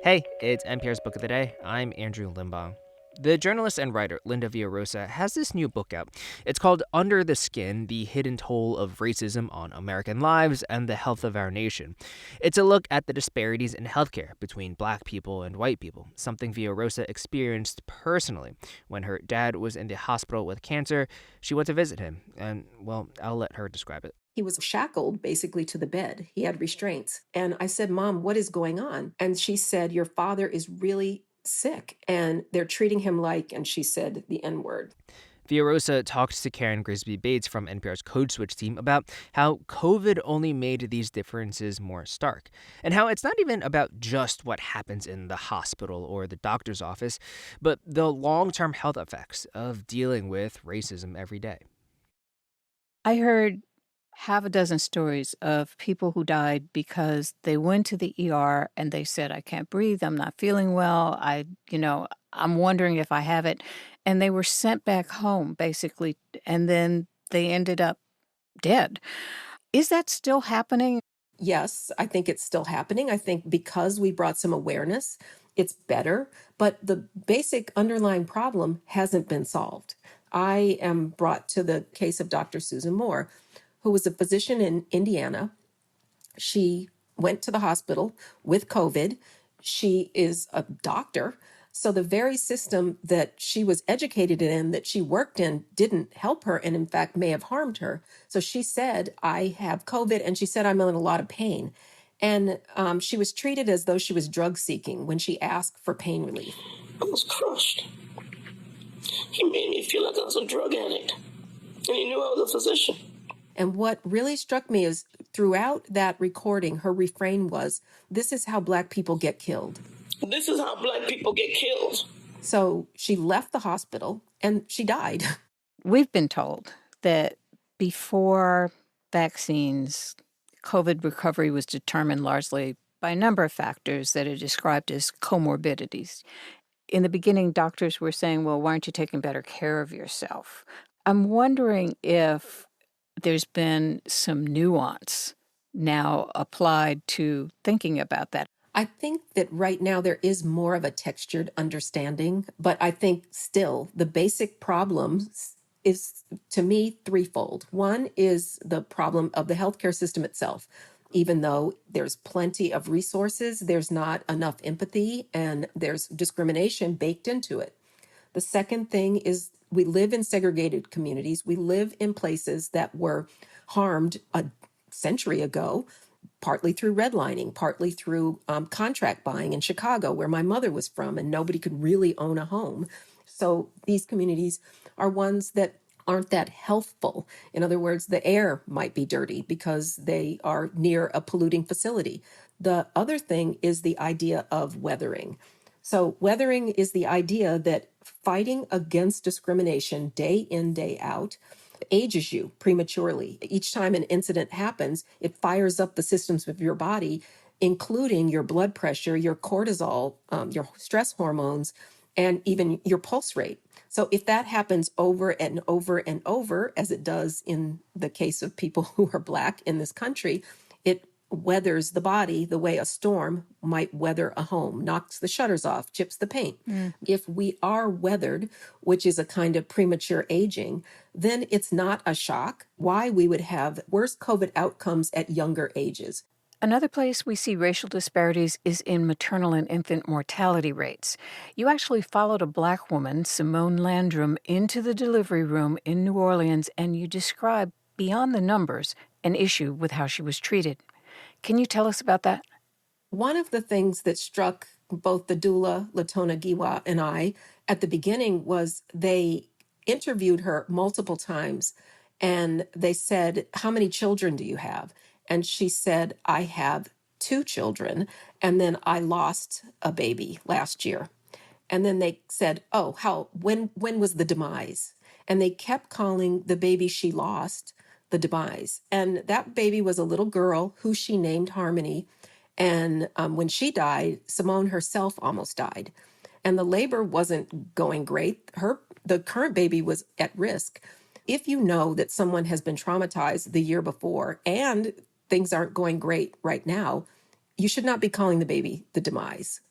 Hey, it's NPR's Book of the Day. I'm Andrew Limbaugh. The journalist and writer Linda Villarosa has this new book out. It's called Under the Skin: The Hidden Toll of Racism on American Lives and the Health of Our Nation. It's a look at the disparities in healthcare between black people and white people, something Villarosa experienced personally. When her dad was in the hospital with cancer, she went to visit him, and, well, I'll let her describe it. He was shackled basically to the bed. He had restraints. And I said, Mom, what is going on? And she said, your father is really sick and they're treating him like, and she said the N word. Villarosa talked to Karen Grisby Bates from NPR's Code Switch team about how COVID only made these differences more stark, and how it's not even about just what happens in the hospital or the doctor's office, but the long term health effects of dealing with racism every day. I heard half a dozen stories of people who died because they went to the ER and they said, I can't breathe, I'm not feeling well, I'm wondering if I have it. And they were sent back home, basically, and then they ended up dead. Is that still happening? Yes, I think it's still happening. I think because we brought some awareness, it's better. But the basic underlying problem hasn't been solved. I am brought to the case of Dr. Susan Moore, who was a physician in Indiana. She went to the hospital with COVID. She is a doctor. So the very system that she was educated in, that she worked in, didn't help her and, in fact, may have harmed her. So she said, I have COVID, and she said, I'm in a lot of pain. And she was treated as though she was drug seeking when she asked for pain relief. I was crushed. He made me feel like I was a drug addict. And he knew I was a physician. And what really struck me is throughout that recording, her refrain was, this is how Black people get killed. This is how Black people get killed. So she left the hospital and she died. We've been told that before vaccines, COVID recovery was determined largely by a number of factors that are described as comorbidities. In the beginning, doctors were saying, well, why aren't you taking better care of yourself? I'm wondering if there's been some nuance now applied to thinking about that. I think that right now there is more of a textured understanding, but I think still the basic problem is, to me, threefold. One is the problem of the healthcare system itself. Even though there's plenty of resources, there's not enough empathy and there's discrimination baked into it. The second thing is we live in segregated communities. We live in places that were harmed a century ago, partly through redlining, partly through contract buying in Chicago, where my mother was from, and nobody could really own a home. So these communities are ones that aren't that healthful. In other words, the air might be dirty because they are near a polluting facility. The other thing is the idea of weathering. So weathering is the idea that fighting against discrimination day in, day out ages you prematurely. Each time an incident happens, it fires up the systems of your body, including your blood pressure, your cortisol, your stress hormones, and even your pulse rate. So if that happens over and over and over, as it does in the case of people who are Black in this country, it weathers the body the way a storm might weather a home, knocks the shutters off, chips the paint. If we are weathered, which is a kind of premature aging, then it's not a shock why we would have worse COVID outcomes at younger ages. Another place we see racial disparities is in maternal and infant mortality rates. You actually followed a Black woman, Simone Landrum, into the delivery room in New Orleans, and you described, beyond the numbers, an issue with how she was treated. Can you tell us about that? One of the things that struck both the doula, Latona Giwa, and I at the beginning was they interviewed her multiple times and they said, how many children do you have? And she said, I have 2 children, and then I lost a baby last year. And then they said, oh, when was the demise? And they kept calling the baby she lost the demise. And that baby was a little girl who she named Harmony. And when she died, Simone herself almost died. And the labor wasn't going great. The current baby was at risk. If you know that someone has been traumatized the year before and things aren't going great right now, you should not be calling the baby the demise.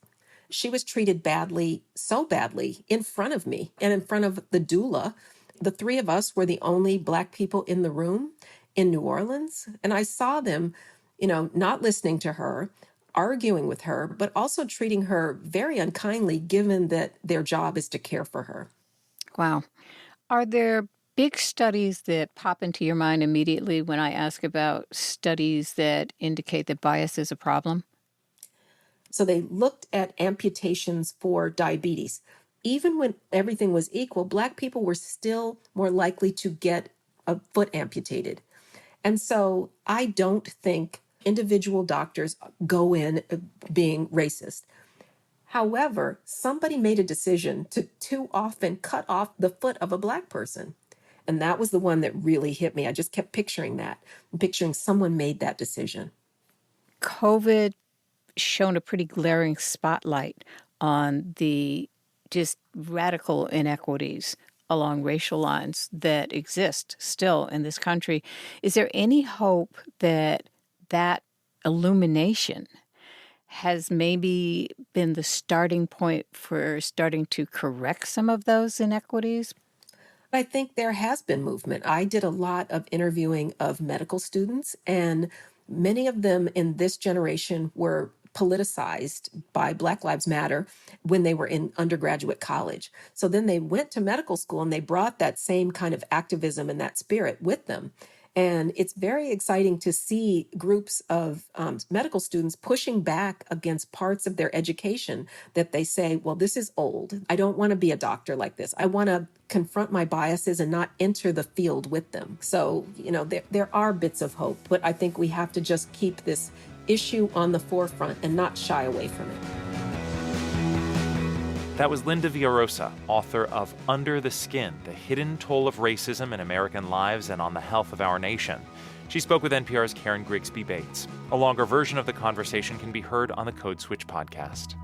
She was treated badly, so badly, in front of me and in front of the doula. The three of us were the only Black people in the room in New Orleans. And I saw them, not listening to her, arguing with her, but also treating her very unkindly, given that their job is to care for her. Wow. Are there big studies that pop into your mind immediately when I ask about studies that indicate that bias is a problem? So they looked at amputations for diabetes. Even when everything was equal, Black people were still more likely to get a foot amputated. And so I don't think individual doctors go in being racist. However, somebody made a decision to too often cut off the foot of a Black person. And that was the one that really hit me. I just kept picturing that, picturing someone made that decision. COVID shone a pretty glaring spotlight on the just radical inequities along racial lines that exist still in this country. Is there any hope that that illumination has maybe been the starting point for starting to correct some of those inequities? I think there has been movement. I did a lot of interviewing of medical students, and many of them in this generation were politicized by Black Lives Matter when they were in undergraduate college. So then they went to medical school and they brought that same kind of activism and that spirit with them. And it's very exciting to see groups of medical students pushing back against parts of their education that they say, well, this is old. I don't want to be a doctor like this. I want to confront my biases and not enter the field with them. So, there are bits of hope, but I think we have to just keep this issue on the forefront and not shy away from it. That was Linda Villarosa, author of Under the Skin, The Hidden Toll of Racism in American Lives and on the Health of Our Nation. She spoke with NPR's Karen Grisby Bates. A longer version of the conversation can be heard on the Code Switch podcast.